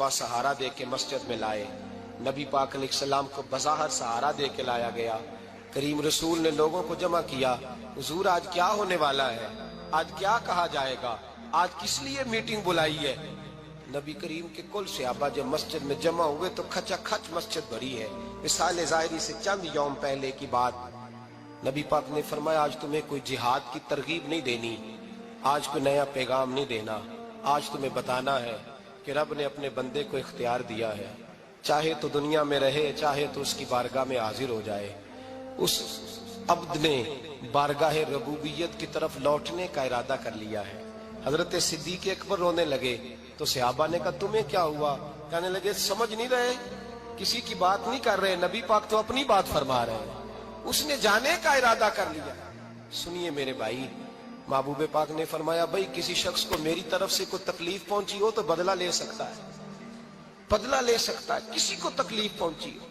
صحابہ سہارا دے کے مسجد میں لائے. نبی پاک علیہ السلام کو بظاہر سہارا دے کے لایا گیا. کریم رسول نے لوگوں کو جمع کیا. حضور آج کیا ہونے والا ہے؟ آج کیا کہا جائے گا؟ آج کس لیے میٹنگ بلائی ہے؟ نبی کریم کے کل صحابہ جب مسجد میں جمع ہوئے تو کھچا کھچ مسجد بھری ہے. وصال ظاہری سے چند یوم پہلے کی بات. نبی پاک نے فرمایا آج تمہیں کوئی جہاد کی ترغیب نہیں دینی, آج کوئی نیا پیغام نہیں دینا. آج تمہیں بتانا ہے کہ رب نے اپنے بندے کو اختیار دیا ہے, چاہے تو دنیا میں رہے, چاہے تو اس کی بارگاہ میں حاضر ہو جائے. اس عبد نے بارگاہ ربوبیت کی طرف لوٹنے کا ارادہ کر لیا ہے. حضرت صدیق اکبر رونے لگے تو صحابہ نے کہا تمہیں کیا ہوا؟ کہنے لگے سمجھ نہیں رہے, کسی کی بات نہیں کر رہے, نبی پاک تو اپنی بات فرما رہے ہیں, اس نے جانے کا ارادہ کر لیا. سنیے میرے بھائی, محبوب پاک نے فرمایا بھائی کسی شخص کو میری طرف سے کوئی تکلیف پہنچی ہو تو بدلہ لے سکتا ہے, بدلہ لے سکتا ہے. کسی کو تکلیف پہنچی ہو.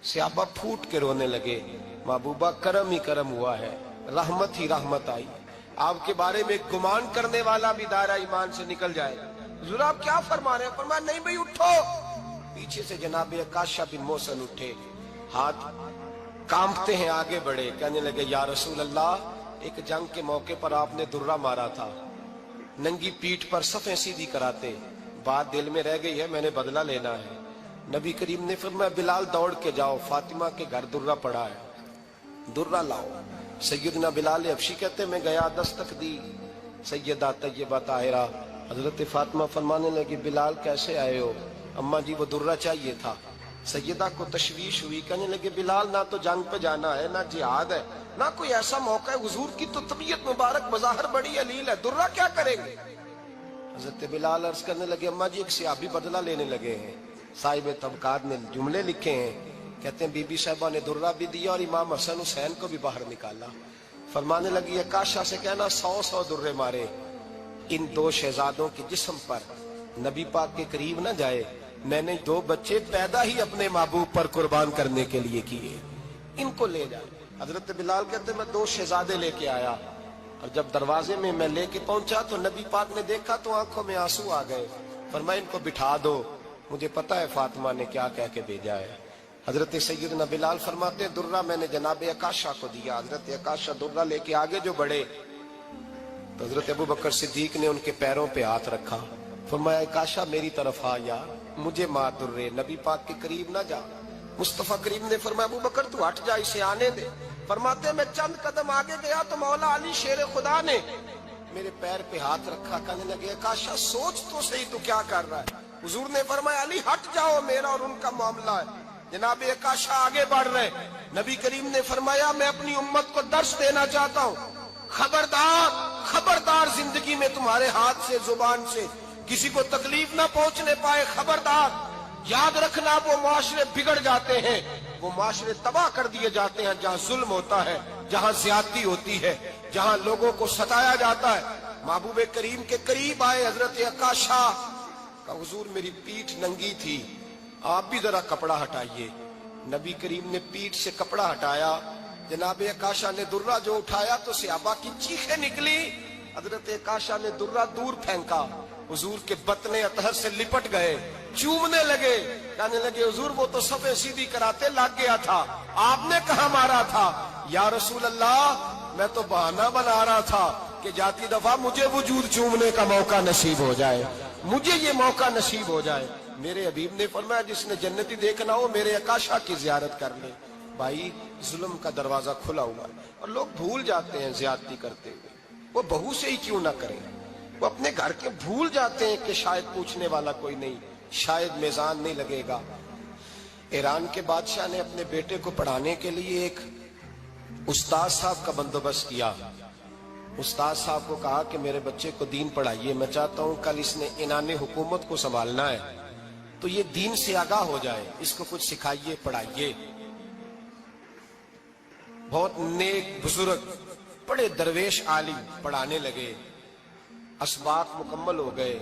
صحابہ پھوٹ کے رونے لگے. محبوبہ کرم ہی کرم ہوا ہے, رحمت ہی رحمت آئی. آپ کے بارے میں گمان کرنے والا بھی دائرہ ایمان سے نکل جائے. حضور آپ کیا فرما رہے ہیں؟ فرمایا نہیں بھائی اٹھو. پیچھے سے جناب عکاشہ بن محصن اٹھے, ہاتھ کانپتے ہیں, آگے بڑھے, کہنے لگے یا رسول اللہ ایک جنگ کے موقع پر آپ نے درہ مارا تھا, ننگی پیٹھ پر صفیں سیدھی کراتے, بات دل میں رہ گئی ہے, میں نے بدلہ لینا ہے. نبی کریم نے فرمایا بلال دوڑ کے جاؤ, فاطمہ کے گھر درہ پڑا ہے, درہ لاؤ. سیدنا بلال حبشی کہتے میں گیا, دستک دی, سیدہ طیبہ طاہرہ حضرت فاطمہ فرمانے لگی بلال کیسے آئے ہو؟ اماں جی وہ درہ چاہیے تھا. سیدہ کو تشویش ہوئی, کہنے لگے بلال نہ تو جنگ پہ جانا ہے, نہ جہاد ہے, نہ کوئی ایسا موقع ہے, حضور کی تو طبیعت مبارک بظاہر بڑی علیل ہے, درہ کیا کریں گے؟ حضرت بلال عرض کرنے لگے اماں جی ایک صحابی بدلہ لینے لگے ہیں. صاحب طبقات نے جملے لکھے ہیں, کہتے ہیں بی بی صاحبہ نے درہ بھی دیا اور امام حسن حسین کو بھی باہر نکالا. فرمانے لگی عکاشہ سے کہنا 100 درے مارے, ان دو شہزادوں کے جسم پر نبی پاک کے قریب نہ جائے. میں نے 2 بچے پیدا ہی اپنے محبوب پر قربان کرنے کے لیے کیے, ان کو لے جائے. حضرت بلال کہتے میں 2 شہزادے لے کے آیا, اور جب دروازے میں میں لے کے پہنچا تو نبی پاک نے دیکھا تو آنکھوں میں آنسو آ گئے. فرمایا ان کو بٹھا دو, مجھے پتا ہے فاطمہ نے کیا کہہ کے بھیجا ہے. حضرت سیدنا بلال فرماتے ہیں درہ میں نے جناب عکاشہ کو دیا. حضرت عکاشہ درہ لے کے آگے جو بڑھے تو حضرت ابو بکر صدیق نے ان کے پیروں پہ ہاتھ رکھا. فرمایا عکاشہ میری طرف آ یار, مجھے مار درے, نبی پاک کے قریب نہ جا. مصطفیٰ کریم نے فرمایا ابو بکر تو ہٹ جا, اسے آنے دے. فرماتے میں چند قدم آگے گیا تو مولا علی شیر خدا نے میرے پیر پہ ہاتھ رکھا. کہنے لگے عکاشہ سوچ تو صحیح تو کیا کر رہا ہے؟ حضور نے فرمایا علی ہٹ جاؤ, میرا اور ان کا معاملہ ہے. جناب عکاشہ آگے بڑھ رہے. نبی کریم نے فرمایا میں اپنی امت کو درس دینا چاہتا ہوں, خبردار خبردار زندگی میں تمہارے ہاتھ سے زبان سے کسی کو تکلیف نہ پہنچنے پائے. خبردار یاد رکھنا وہ معاشرے بگڑ جاتے ہیں, وہ معاشرے تباہ کر دیے جاتے ہیں جہاں ظلم ہوتا ہے, جہاں زیادتی ہوتی ہے, جہاں لوگوں کو ستایا جاتا ہے. محبوب کریم کے قریب آئے حضرت عکاشہ کہ حضور میری پیٹھ ننگی تھی, آپ بھی ذرا کپڑا ہٹائیے. نبی کریم نے پیٹھ سے کپڑا ہٹایا. جناب عکاشہ نے درہ جو اٹھایا تو صحابہ کی چیخیں نکلی. حضرت عکاشہ نے درہ دور پھینکا, حضور کے بطن اطہر سے لپٹ گئے, چومنے لگے. کہنے لگے حضور وہ تو صفیں سیدھی کراتے لگ گیا تھا, آپ نے کہاں مارا تھا؟ یا رسول اللہ میں تو بہانہ بنا رہا تھا کہ جاتی دفعہ مجھے وجود چومنے کا موقع نصیب ہو جائے, مجھے یہ موقع نصیب ہو جائے. میرے حبیب نے فرمایا جس نے جنتی دیکھنا ہو میرے عکاشہ کی زیارت کر لے. بھائی ظلم کا دروازہ کھلا ہوا ہے اور لوگ بھول جاتے ہیں زیادتی کرتے ہوئے. وہ بہو سے ہی کیوں نہ کریں, وہ اپنے گھر کے بھول جاتے ہیں کہ شاید پوچھنے والا کوئی نہیں, شاید میزان نہیں لگے گا. ایران کے بادشاہ نے اپنے بیٹے کو پڑھانے کے لیے ایک استاد صاحب کا بندوبست کیا. استاد صاحب کو کہا کہ میرے بچے کو دین پڑھائیے, میں چاہتا ہوں کل اس نے انعام حکومت کو سنبھالنا ہے تو یہ دین سے آگاہ ہو جائے, اس کو کچھ سکھائیے پڑھائیے. بہت نیک بزرگ بڑے درویش عالم پڑھانے لگے, اسباق مکمل ہو گئے,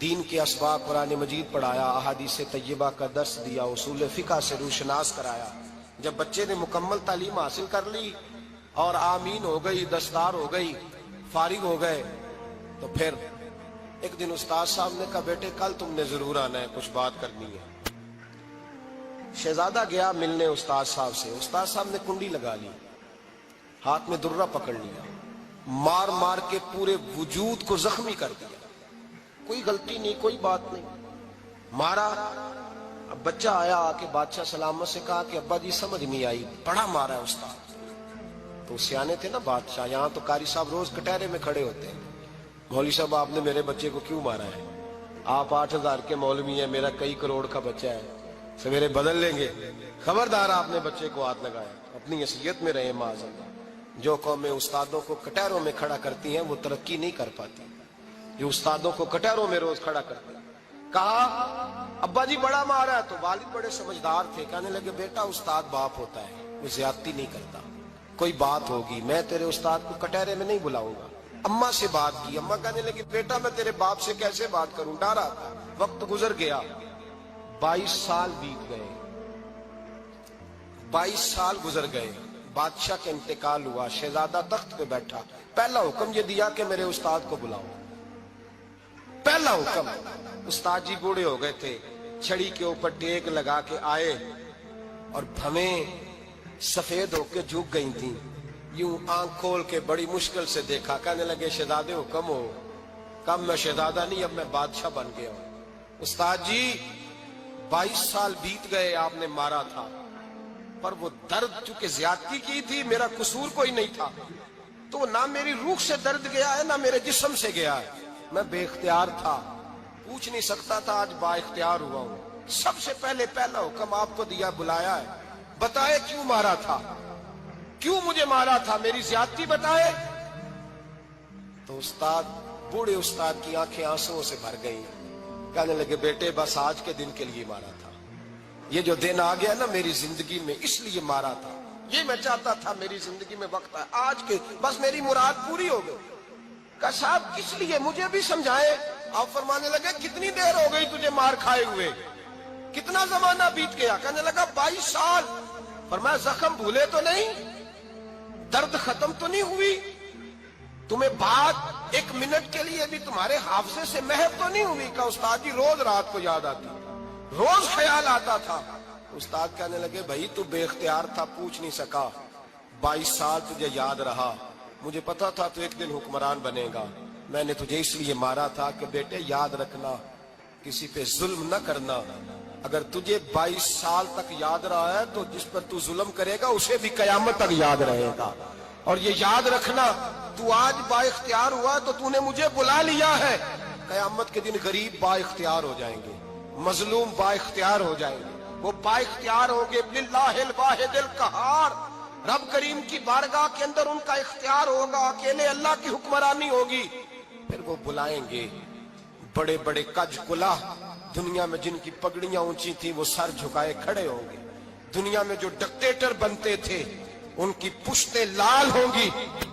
دین کے اسباق قرآن مجید پڑھایا, احادیث طیبہ کا درس دیا, اصول فقہ سے روشناس کرایا. جب بچے نے مکمل تعلیم حاصل کر لی اور آمین ہو گئی, دستار ہو گئی, فارغ ہو گئے, تو پھر ایک دن استاد صاحب نے کہا بیٹے کل تم نے ضرور آنا ہے، کچھ بات کرنی ہے۔ شہزادہ گیا ملنے استاد صاحب سے، استاد صاحب نے کنڈی لگا لی، ہاتھ میں درہ پکڑ لیا، مار مار کے پورے وجود کو زخمی کر دیا، کوئی غلطی نہیں، کوئی بات نہیں، مارا۔ اب بچہ آیا آ کے بادشاہ سلامت سے کہا کہ ابا جی سمجھ نہیں آئی، بڑا مارا ہے استاد۔ تو سیانے تھے نا بادشاہ، یہاں تو قاری صاحب روز کٹہرے میں کھڑے ہوتے ہیں، مولوی صاحب آپ نے میرے بچے کو کیوں مارا ہے؟ آپ 8,000 کے مولوی ہیں، میرا کئی کروڑ کا بچہ ہے، سویرے بدل لیں گے، خبردار آپ نے بچے کو ہاتھ لگایا، اپنی حیثیت میں رہے معاذ اللہ۔ جو قومیں استادوں کو کٹہروں میں کھڑا کرتی ہیں وہ ترقی نہیں کر پاتی، جو استادوں کو کٹہروں میں روز کھڑا کرتے ہیں۔ کہا ابا جی بڑا مارا ہے، تو والد بڑے سمجھدار تھے، کہنے لگے بیٹا استاد باپ ہوتا ہے، وہ زیادتی نہیں کرتا، کوئی بات ہوگی میں تیرے استاد کو کٹہرے میں نہیں بلاؤں گا۔ اماں سے بات کی، اماں کہنے لگی بیٹا میں تیرے باپ سے کیسے بات کروں، ڈرا تھا۔ وقت گزر گیا، 22 سال بیت گئے، 22 سال گزر گئے، بادشاہ کا انتقال ہوا، شہزادہ تخت پہ بیٹھا، پہلا حکم یہ دیا کہ میرے استاد کو بلاؤ، پہلا حکم۔ استاد جی بوڑھے ہو گئے تھے، چھڑی کے اوپر ٹیک لگا کے آئے اور بھویں سفید ہو کے جھک گئی تھیں، یوں آنکھ کھول کے بڑی مشکل سے دیکھا، کہنے لگے شہزادے حکم ہو۔ کم میں شہزادہ نہیں، اب میں بادشاہ بن گیا ہوں۔ استاد جی 22 سال بیت گئے، آپ نے مارا تھا، پر وہ درد چونکہ زیادتی کی تھی، میرا قصور کوئی نہیں تھا، تو نہ میری روح سے درد گیا ہے نہ میرے جسم سے گیا ہے، میں بے اختیار تھا، پوچھ نہیں سکتا تھا، آج با اختیار ہوا ہوں۔ سب سے پہلے پہلا حکم آپ کو دیا، بلایا ہے، بتائے کیوں مارا تھا، کیوں مجھے مارا تھا، میری زیادتی بتائے۔ تو استاد، بوڑھے استاد کی آنکھیں آنسوؤں سے بھر گئی، کہنے لگے بیٹے بس آج کے دن کے لیے مارا تھا، یہ جو دن آ گیا نا میری زندگی میں اس لیے مارا تھا، یہ میں چاہتا تھا میری زندگی میں وقت ہے، آج کے بس میری مراد پوری ہو گئی۔ کہا صاحب کس لیے، مجھے بھی سمجھائے۔ آپ فرمانے لگے کتنی دیر ہو گئی تجھے مار کھائے ہوئے، کتنا زمانہ بیت گیا؟ کہنے لگا 22 سال۔ فرمایا زخم بھولے تو نہیں، درد ختم تو نہیں ہوئی، تمہیں بات 1 منٹ کے لیے بھی تمہارے حافظے سے محو تو نہیں ہوئی؟ کہا استاد جی روز رات کو یاد آتی، روز خیال آتا تھا۔ استاد کہنے لگے بھائی تو بے اختیار تھا، پوچھ نہیں سکا، 22 سال تجھے یاد رہا، مجھے پتا تھا تو ایک دن حکمران بنے گا، میں نے تجھے اس لیے مارا تھا کہ بیٹے یاد رکھنا، کسی پہ ظلم نہ کرنا، اگر تجھے 22 سال تک یاد رہا ہے تو جس پر تو ظلم کرے گا اسے بھی قیامت تک یاد رہے گا، اور یہ یاد رکھنا تو آج با اختیار ہوا تو تو نے مجھے بلا لیا ہے، قیامت کے دن غریب با اختیار ہو جائیں گے، مظلوم با اختیار ہو جائیں گے، وہ با اختیار ہوں گے للہ الواحد القہار، رب کریم کی بارگاہ کے اندر ان کا اختیار ہوگا، اکیلے اللہ کی حکمرانی ہوگی، پھر وہ بلائیں گے بڑے بڑے کج کلا، دنیا میں جن کی پگڑیاں اونچی تھیں وہ سر جھکائے کھڑے ہوں گے، دنیا میں جو ڈکٹیٹر بنتے تھے ان کی پشتیں لال ہوں گی،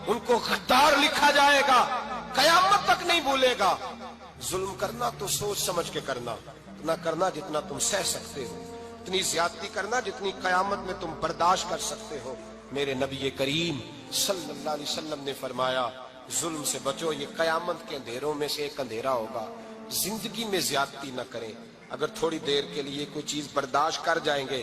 ان کو غدار لکھا جائے گا، قیامت تک نہیں بھولے گا۔ ظلم کرنا تو سوچ سمجھ کے کرنا، اتنا کرنا جتنا تم سہ سکتے ہو، اتنی زیادتی کرنا جتنی قیامت میں تم برداشت کر سکتے ہو۔ میرے نبی کریم صلی اللہ علیہ وسلم نے فرمایا ظلم سے بچو، یہ قیامت کے اندھیروں میں سے ایک اندھیرا ہوگا، زندگی میں زیادتی نہ کریں، اگر تھوڑی دیر کے لیے کوئی چیز برداشت کر جائیں گے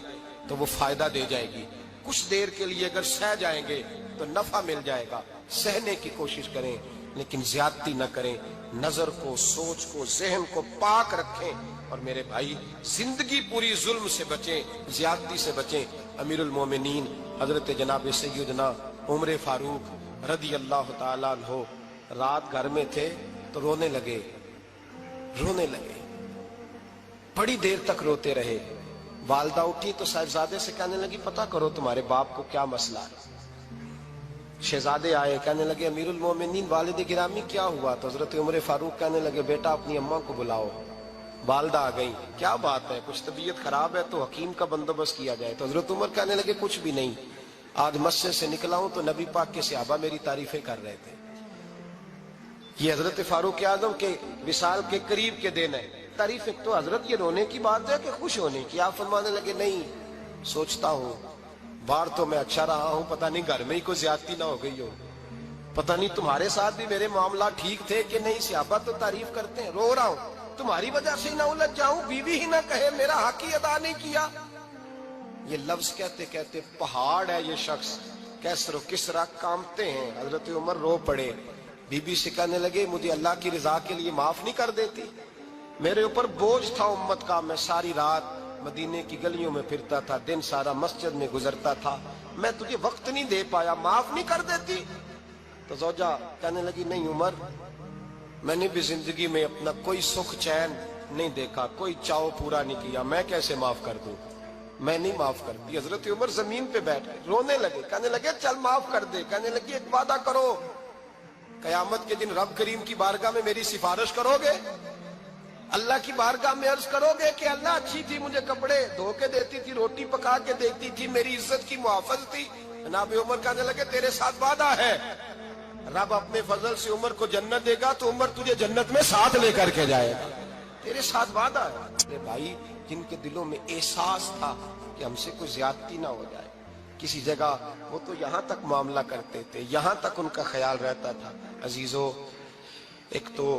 تو وہ فائدہ دے جائے گی، کچھ دیر کے لیے اگر سہ جائیں گے تو نفع مل جائے گا، سہنے کی کوشش کریں لیکن زیادتی نہ کریں، نظر کو، سوچ کو، ذہن کو پاک رکھیں، اور میرے بھائی زندگی پوری ظلم سے بچیں، زیادتی سے بچیں۔ امیر المومنین حضرت جناب سیدنا عمر فاروق رضی اللہ تعالیٰ عنہ رات گھر میں تھے تو رونے لگے، بڑی دیر تک روتے رہے، والدہ اٹھی تو صاحبزادے سے کہنے لگی پتہ کرو تمہارے باپ کو کیا مسئلہ ہے۔ شہزادے آئے، کہنے لگے امیر المومنین والد گرامی کیا ہوا؟ تو حضرت عمر فاروق کہنے لگے بیٹا اپنی اماں کو بلاؤ۔ والدہ آ گئی، کیا بات ہے، کچھ طبیعت خراب ہے تو حکیم کا بندوبست کیا جائے۔ تو حضرت عمر کہنے لگے کچھ بھی نہیں، آج مسجد سے نکلا ہوں تو نبی پاک کے صحابہ میری تعریفیں کر رہے تھے۔ یہ حضرت فاروق اعظم کے وصال کے قریب کے دن ہے، تعریف تو حضرت یہ رونے کی بات ہے کہ خوش ہونے کی؟ آپ فرمانے لگے نہیں، سوچتا ہوں باہر تو میں اچھا رہا ہوں، پتہ نہیں گھر میں ہی کوئی زیادتی نہ ہو گئی ہو، پتہ نہیں تمہارے ساتھ بھی میرے معاملات ٹھیک تھے کہ نہیں. صحابہ تو تعریف کرتے ہیں. رو رہا ہوں تمہاری وجہ سے نہ الجھ جاؤں, بیوی ہی نہ کہے میرا حق ہی ادا نہیں کیا. یہ لفظ کہتے کہتے پہاڑ ہے یہ شخص, کیسر و کسرا کامتے ہیں. حضرت عمر رو پڑے. بی بی سے کہنے لگے مجھے اللہ کی رضا کے لیے معاف نہیں کر دیتی؟ میرے اوپر بوجھ تھا امت کا, میں ساری رات مدینے کی گلیوں میں پھرتا تھا, دن سارا مسجد میں گزرتا تھا, میں تجھے وقت نہیں دے پایا, معاف نہیں کر دیتی؟ تو زوجہ کہنے لگی نہیں عمر, میں نے بھی زندگی میں اپنا کوئی سکھ چین نہیں دیکھا, کوئی چاؤ پورا نہیں کیا, میں کیسے معاف کر دوں؟ میں نہیں معاف کرتی. حضرت عمر زمین پہ بیٹھ گئے, رونے لگے, کہنے لگے چل معاف کر دے. کہنے لگی ایک وعدہ کرو, قیامت کے دن رب کریم کی بارگاہ میں میری سفارش کرو گے؟ اللہ کی بارگاہ میں عرض کرو گے کہ اللہ اچھی تھی, مجھے کپڑے دھو کے دیتی تھی, روٹی پکا کے دیتی تھی, میری عزت کی محافظ تھی؟ جناب عمر کہنے لگے تیرے ساتھ وعدہ ہے, رب اپنے فضل سے عمر کو جنت دے گا تو عمر تجھے جنت میں ساتھ لے کر کے جائے گا, تیرے ساتھ وعدہ ہے. میرے بھائی جن کے دلوں میں احساس تھا کہ ہم سے کوئی زیادتی نہ ہو جائے کسی جگہ, وہ تو یہاں تک معاملہ کرتے تھے, یہاں تک ان کا خیال رہتا تھا. عزیزو, ایک تو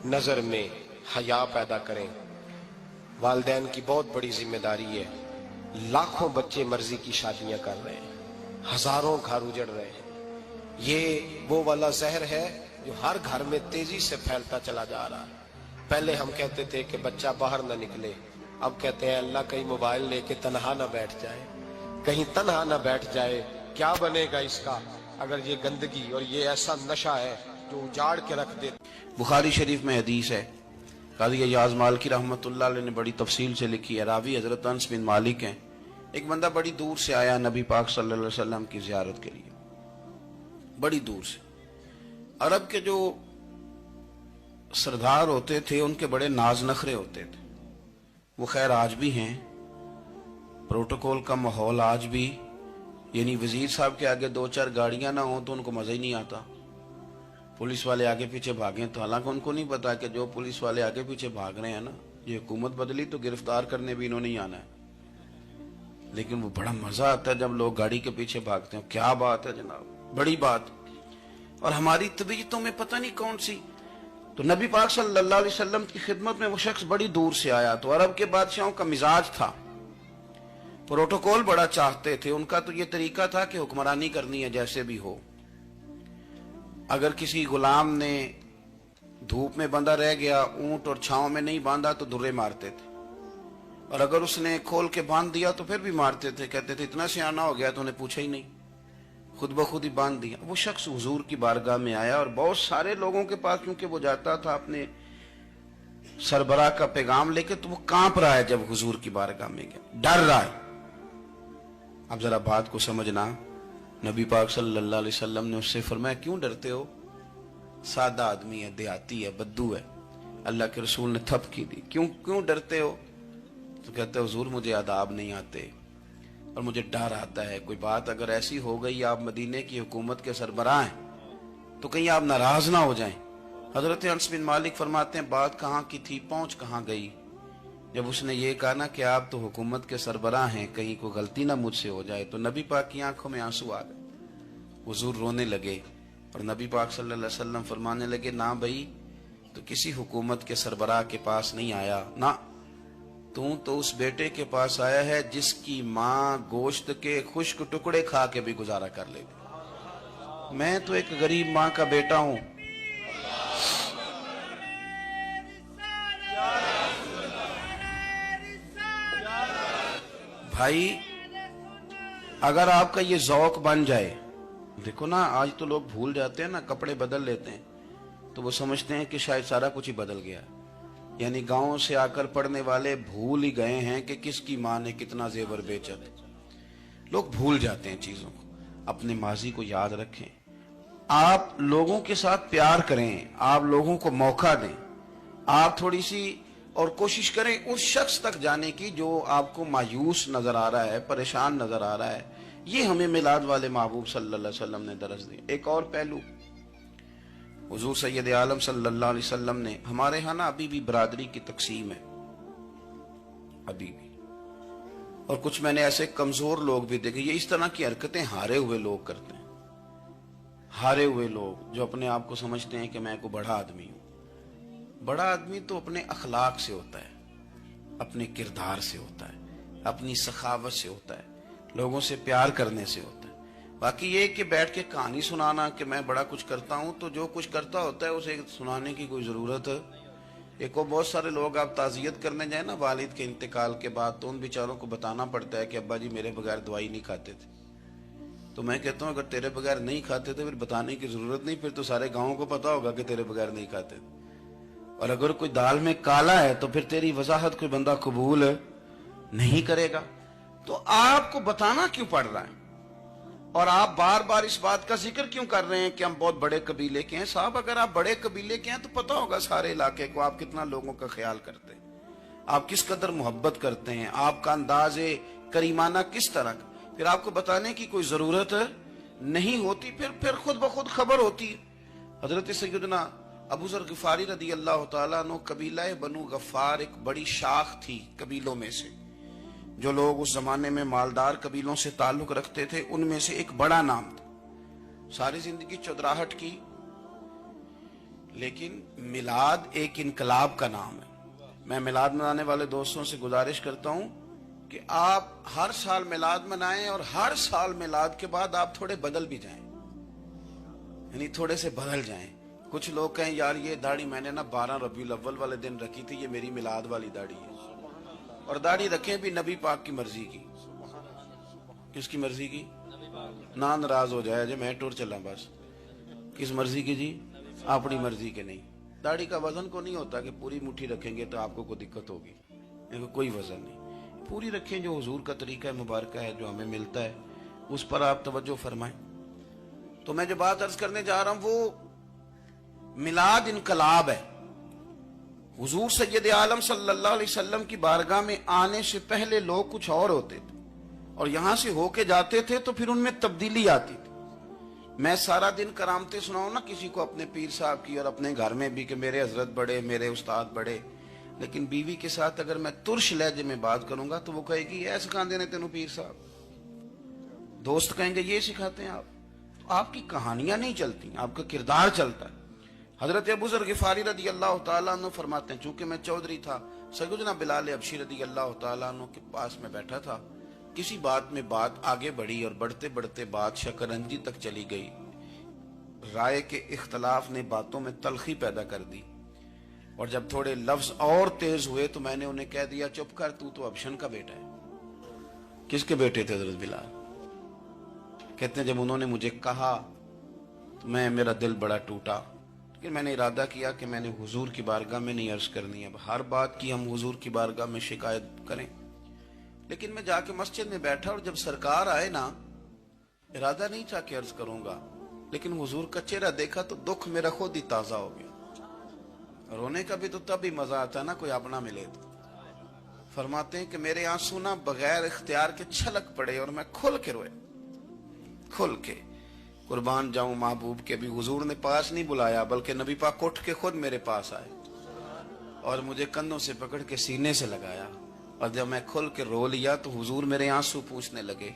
نظر میں حیا پیدا کریں, والدین کی بہت بڑی ذمہ داری ہے. لاکھوں بچے مرضی کی شادیاں کر رہے ہیں, ہزاروں گھر اجڑ رہے ہیں. یہ وہ والا زہر ہے جو ہر گھر میں تیزی سے پھیلتا چلا جا رہا ہے. پہلے ہم کہتے تھے کہ بچہ باہر نہ نکلے, اب کہتے ہیں اللہ کہیں موبائل لے کے تنہا نہ بیٹھ جائے, کہیں تنہا نہ بیٹھ جائے. کیا بنے گا اس کا اگر یہ گندگی اور یہ ایسا نشہ ہے جو اجاڑ کے رکھ دے. بخاری شریف میں حدیث ہے, قاضی ایاز مالکی رحمۃ اللہ علیہ نے بڑی تفصیل سے لکھی ہے. راوی حضرت انس بن مالک ہیں. ایک بندہ بڑی دور سے آیا نبی پاک صلی اللہ علیہ وسلم کی زیارت کے لیے, بڑی دور سے. عرب کے جو سردار ہوتے تھے ان کے بڑے ناز نخرے ہوتے تھے. وہ خیر آج بھی ہیں, پروٹوکول کا ماحول آج بھی, یعنی وزیر صاحب کے آگے دو چار گاڑیاں نہ ہوں تو ان کو مزہ ہی نہیں آتا. پولیس والے آگے پیچھے بھاگیں تو حالانکہ ان کو نہیں پتا کہ جو پولیس والے آگے پیچھے بھاگ رہے ہیں نا, یہ حکومت بدلی تو گرفتار کرنے بھی انہوں نے آنا ہے. لیکن وہ بڑا مزہ آتا ہے جب لوگ گاڑی کے پیچھے بھاگتے ہیں. کیا بات ہے جناب, بڑی بات. اور ہماری طبیعتوں میں پتہ نہیں کون سی. تو نبی پاک صلی اللہ علیہ وسلم کی خدمت میں وہ شخص بڑی دور سے آیا. تو عرب کے بادشاہوں کا مزاج تھا, پروٹوکول بڑا چاہتے تھے. ان کا تو یہ طریقہ تھا کہ حکمرانی کرنی ہے جیسے بھی ہو. اگر کسی غلام نے دھوپ میں بندھا رہ گیا, اونٹ اور چھاؤں میں نہیں باندھا تو درے مارتے تھے, اور اگر اس نے کھول کے باندھ دیا تو پھر بھی مارتے تھے. کہتے تھے اتنا سیانا ہو گیا تو انہیں پوچھا ہی نہیں, خود بخود ہی باندھ دیا. وہ شخص حضور کی بارگاہ میں آیا اور بہت سارے لوگوں کے پاس کیونکہ وہ جاتا تھا اپنے سربراہ کا پیغام لے کے, تو وہ کانپ رہا ہے جب حضور کی بارگاہ میں گیا, ڈر رہا ہے. اب ذرا بات کو سمجھنا, نبی پاک صلی اللہ علیہ وسلم نے اس سے فرمایا کیوں ڈرتے ہو؟ سادہ آدمی ہے, دیہاتی ہے, بدو ہے. اللہ کے رسول نے تھپ کی دی, کیوں ڈرتے ہو؟ تو کہتے حضور مجھے آداب نہیں آتے اور مجھے ڈر آتا ہے, کوئی بات اگر ایسی ہو گئی آپ مدینے کی حکومت کے سربراہ ہیں تو کہیں آپ ناراض نہ ہو جائیں. حضرت انس بن مالک فرماتے ہیں بات کہاں کی تھی, پہنچ کہاں گئی. جب اس نے یہ کہا نا کہ آپ تو حکومت کے سربراہ ہیں, کہیں کوئی غلطی نہ مجھ سے ہو جائے, تو نبی پاک کی آنکھوں میں آنسو آ گئے. حضور رونے لگے اور نبی پاک صلی اللہ علیہ وسلم فرمانے لگے نہ بھائی, تو کسی حکومت کے سربراہ کے پاس نہیں آیا, نہ تو اس بیٹے کے پاس آیا ہے جس کی ماں گوشت کے خشک ٹکڑے کھا کے بھی گزارا کر لے گی. میں تو ایک غریب ماں کا بیٹا ہوں. بھائی اگر آپ کا یہ ذوق بن جائے, دیکھو نا آج تو لوگ بھول جاتے ہیں نا, کپڑے بدل لیتے ہیں تو وہ سمجھتے ہیں کہ شاید سارا کچھ ہی بدل گیا. یعنی گاؤں سے آ کر پڑھنے والے بھول ہی گئے ہیں کہ کس کی ماں نے کتنا زیور بیچا. لوگ بھول جاتے ہیں چیزوں کو. اپنے ماضی کو یاد رکھیں, آپ لوگوں کے ساتھ پیار کریں, آپ لوگوں کو موقع دیں, آپ تھوڑی سی اور کوشش کریں اس شخص تک جانے کی جو آپ کو مایوس نظر آ رہا ہے, پریشان نظر آ رہا ہے. یہ ہمیں میلاد والے محبوب صلی اللہ علیہ وسلم نے درس دی. ایک اور پہلو, حضور سید عالم صلی اللہ علیہ وسلم نے, ہمارے ہاں نا ابھی بھی برادری کی تقسیم ہے, ابھی بھی, اور کچھ میں نے ایسے کمزور لوگ بھی دیکھے, یہ اس طرح کی حرکتیں ہارے ہوئے لوگ کرتے ہیں. ہارے ہوئے لوگ جو اپنے آپ کو سمجھتے ہیں کہ میں کوئی بڑا آدمی ہوں. بڑا آدمی تو اپنے اخلاق سے ہوتا ہے, اپنے کردار سے ہوتا ہے, اپنی سخاوت سے ہوتا ہے, لوگوں سے پیار کرنے سے ہوتا ہے. باقی یہ کہ بیٹھ کے کہانی سنانا کہ میں بڑا کچھ کرتا ہوں, تو جو کچھ کرتا ہوتا ہے اسے سنانے کی کوئی ضرورت. ایک اور بہت سارے لوگ آپ تعزیت کرنے جائیں نا والد کے انتقال کے بعد, تو ان بیچاروں کو بتانا پڑتا ہے کہ ابا جی میرے بغیر دوائی نہیں کھاتے تھے. تو میں کہتا ہوں اگر تیرے بغیر نہیں کھاتے تھے پھر بتانے کی ضرورت نہیں, پھر تو سارے گاؤں کو پتا ہوگا کہ تیرے بغیر نہیں کھاتے تھے. اور اگر کوئی دال میں کالا ہے تو پھر تیری وضاحت کوئی بندہ قبول نہیں کرے گا. تو آپ کو بتانا کیوں پڑ رہا ہے, اور آپ بار بار اس بات کا ذکر کیوں کر رہے ہیں کہ ہم بہت بڑے قبیلے کے ہیں؟ صاحب اگر آپ بڑے قبیلے کے ہیں تو پتا ہوگا سارے علاقے کو آپ کتنا لوگوں کا خیال کرتے ہیں, آپ کس قدر محبت کرتے ہیں, آپ کا انداز کریمانہ کس طرح کا. پھر آپ کو بتانے کی کوئی ضرورت نہیں ہوتی, پھر خود بخود خبر ہوتی. حضرت سیدنا ابو ذر غفاری رضی اللہ تعالیٰ عنہ, قبیلہ بنو غفار ایک بڑی شاخ تھی قبیلوں میں سے. جو لوگ اس زمانے میں مالدار قبیلوں سے تعلق رکھتے تھے ان میں سے ایک بڑا نام تھا. ساری زندگی چودراہٹ کی, لیکن میلاد ایک انقلاب کا نام ہے. میں میلاد منانے والے دوستوں سے گزارش کرتا ہوں کہ آپ ہر سال میلاد منائیں, اور ہر سال میلاد کے بعد آپ تھوڑے بدل بھی جائیں, یعنی تھوڑے سے بدل جائیں. کچھ لوگ کہیں یار یہ داڑھی میں نے نا 12 ربیع الاول والے دن رکھی تھی, یہ میری میلاد والی داڑھی ہے. اور داڑھی رکھیں بھی نبی پاک کی مرضی کی. کس کی مرضی کی؟ نہ ناراض ہو جائے جی میں ٹور چلا بس. کس مرضی کی جی؟ اپنی مرضی کے نہیں. داڑھی کا وزن کو نہیں ہوتا کہ پوری مٹھی رکھیں گے تو آپ کو کوئی دقت ہوگی, کوئی وزن نہیں. پوری رکھیں, جو حضور کا طریقہ مبارکہ ہے جو ہمیں ملتا ہے اس پر آپ توجہ فرمائیں. تو میں جو بات عرض کرنے جا رہا ہوں وہ میلاد انقلاب ہے. حضور سید عالم صلی اللہ علیہ وسلم کی بارگاہ میں آنے سے پہلے لوگ کچھ اور ہوتے تھے, اور یہاں سے ہو کے جاتے تھے تو پھر ان میں تبدیلی آتی تھی. میں سارا دن کرامتیں سناؤں نا کسی کو اپنے پیر صاحب کی, اور اپنے گھر میں بھی کہ میرے حضرت بڑے, میرے استاد بڑے, لیکن بیوی کے ساتھ اگر میں ترش لہجے میں بات کروں گا تو وہ کہے گی ایسے سکھاندے نے تینوں پیر صاحب. دوست کہیں گے یہ سکھاتے ہیں آپ. تو آپ کی کہانیاں نہیں چلتی, آپ کا کردار چلتا ہے. حضرت ابو ذر غفاری رضی اللہ تعالیٰ عنہ فرماتے ہیں چونکہ میں چودھری تھا, سیدنا بلال حبشی رضی اللہ تعالیٰ عنہ کے پاس میں بیٹھا تھا. کسی بات میں بات آگے بڑھی اور بڑھتے بڑھتے بات شکنجی تک چلی گئی. رائے کے اختلاف نے باتوں میں تلخی پیدا کر دی, اور جب تھوڑے لفظ اور تیز ہوئے تو میں نے انہیں کہہ دیا چپ کر, تو ابشن کا بیٹا ہے. کس کے بیٹے تھے حضرت بلال؟ کہتے ہیں جب انہوں نے مجھے کہا تو میرا دل بڑا ٹوٹا, لیکن میں نے ارادہ کیا کہ میں نے حضور کی بارگاہ میں نہیں عرض کرنی. اب ہر بات کی ہم حضور کی بارگاہ میں شکایت کریں. لیکن میں جا کے مسجد میں بیٹھا, اور جب سرکار آئے نا, ارادہ نہیں تھا کہ عرض کروں گا, لیکن حضور کا چہرہ دیکھا تو دکھ میرا خود ہی تازہ ہو گیا. رونے کا بھی تو تب ہی مزہ آتا ہے نا کوئی اپنا ملے تو. فرماتے ہیں کہ میرے آنسو نہ بغیر اختیار کے چھلک پڑے, اور میں کھل کے روئے, کھل کے. قربان جاؤں محبوب کے بھی حضور نے پاس نہیں بلایا, بلکہ نبی پاک اٹھ کے خود میرے پاس آئے اور مجھے کندھوں سے پکڑ کے سینے سے لگایا, اور جب میں کھل کے رو لیا تو حضور میرے آنسو پوچھنے لگے.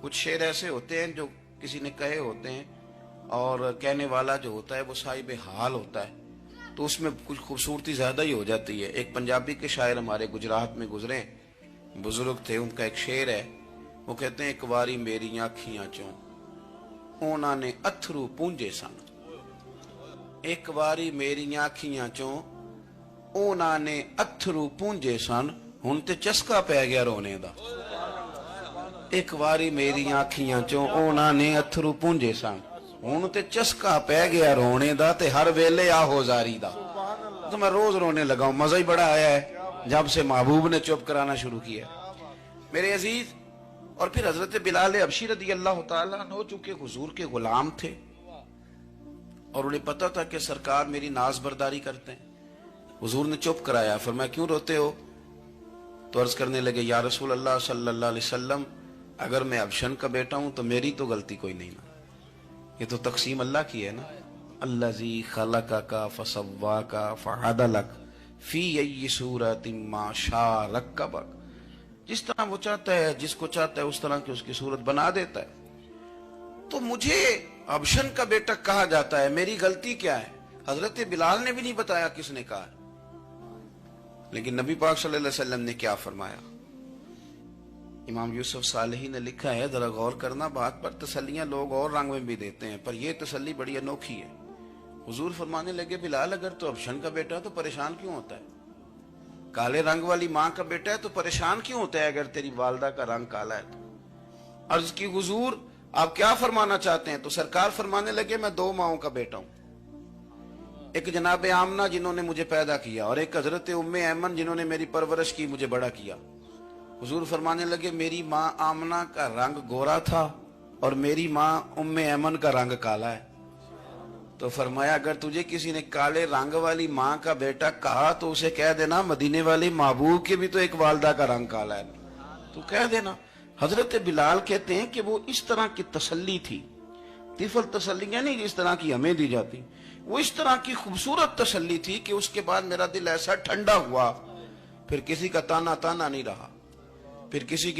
کچھ شعر ایسے ہوتے ہیں جو کسی نے کہے ہوتے ہیں, اور کہنے والا جو ہوتا ہے وہ صاحب حال ہوتا ہے, تو اس میں کچھ خوبصورتی زیادہ ہی ہو جاتی ہے. ایک پنجابی کے شاعر ہمارے گجرات میں گزرے, بزرگ تھے, ان کا ایک شعر ہے, وہ کہتے ہیں ایک واری میری آنکھیاں چوں اونا نے اتھرو پونجے سن. ایک واری میری آنکھیاں چوں اونا نے اتھرو پونجے سن, ہن تے چسکا پہ گیا رونے دا. ایک واری میری آنکھیاں چوں اونا نے اتھرو پونجے سن, ہن تے چسکا پہ گیا رونے دا, تے ہر ویلے آہو زاری دا. تو میں روز رونے لگا ہوں, مزہ ہی بڑا آیا ہے جب سے محبوب نے چپ کرانا شروع کیا میرے عزیز. اور پھر حضرت بلال حبشی رضی اللہ تعالیٰ عنہ چونکہ حضور کے غلام تھے, اور انہیں پتا تھا کہ سرکار میری ناز برداری کرتے ہیں, حضور نے چپ کرایا. فرمایا کیوں روتے ہو؟ تو عرض کرنے لگے یا رسول اللہ صلی اللہ علیہ وسلم, اگر میں ابشن کا بیٹا ہوں تو میری تو غلطی کوئی نہیں نا, یہ تو تقسیم اللہ کی ہے نا. الذی خلقک فسواک فعدلک فی ای صورت ما شاء رکبک. جس طرح وہ چاہتا ہے, جس کو چاہتا ہے اس طرح کی اس کی صورت بنا دیتا ہے. تو مجھے ابشن کا بیٹا کہا جاتا ہے، میری غلطی کیا ہے؟ حضرت بلال نے بھی نہیں بتایا کس نے کہا ہے، لیکن نبی پاک صلی اللہ علیہ وسلم نے کیا فرمایا؟ امام یوسف صالحی نے لکھا ہے، ذرا غور کرنا بات پر، تسلیاں لوگ اور رنگ میں بھی دیتے ہیں، پر یہ تسلی بڑی انوکھی ہے۔ حضور فرمانے لگے، بلال اگر تو ابشن کا بیٹا ہے تو پریشان کیوں ہوتا ہے؟ کالے رنگ والی ماں کا بیٹا ہے تو پریشان کیوں ہوتا ہے اگر تیری والدہ کا رنگ کالا ہے تو؟ عرض کی، حضور آپ کیا فرمانا چاہتے ہیں؟ تو سرکار فرمانے لگے، میں دو ماؤں کا بیٹا ہوں، ایک جناب آمنہ جنہوں نے مجھے پیدا کیا، اور ایک حضرت ام ایمن جنہوں نے میری پرورش کی، مجھے بڑا کیا۔ حضور فرمانے لگے، میری ماں آمنہ کا رنگ گورا تھا اور میری ماں ام ایمن کا رنگ کالا ہے۔ تو فرمایا، اگر تجھے کسی نے کالے رنگ والی ماں کا بیٹا کہا تو اسے کہہ دینا مدینے والے محبوب کے بھی تو ایک والدہ کا رنگ کالا ہے، تو کہہ دینا۔ حضرت بلال کہتے ہیں کہ وہ اس طرح کی تسلی تھی، طفل تسلیاں نہیں جس طرح کی ہمیں دی جاتی، وہ اس طرح کی خوبصورت تسلی تھی کہ اس کے بعد میرا دل ایسا ٹھنڈا ہوا، پھر کسی کا تانا نہیں رہا، پھر کسی کی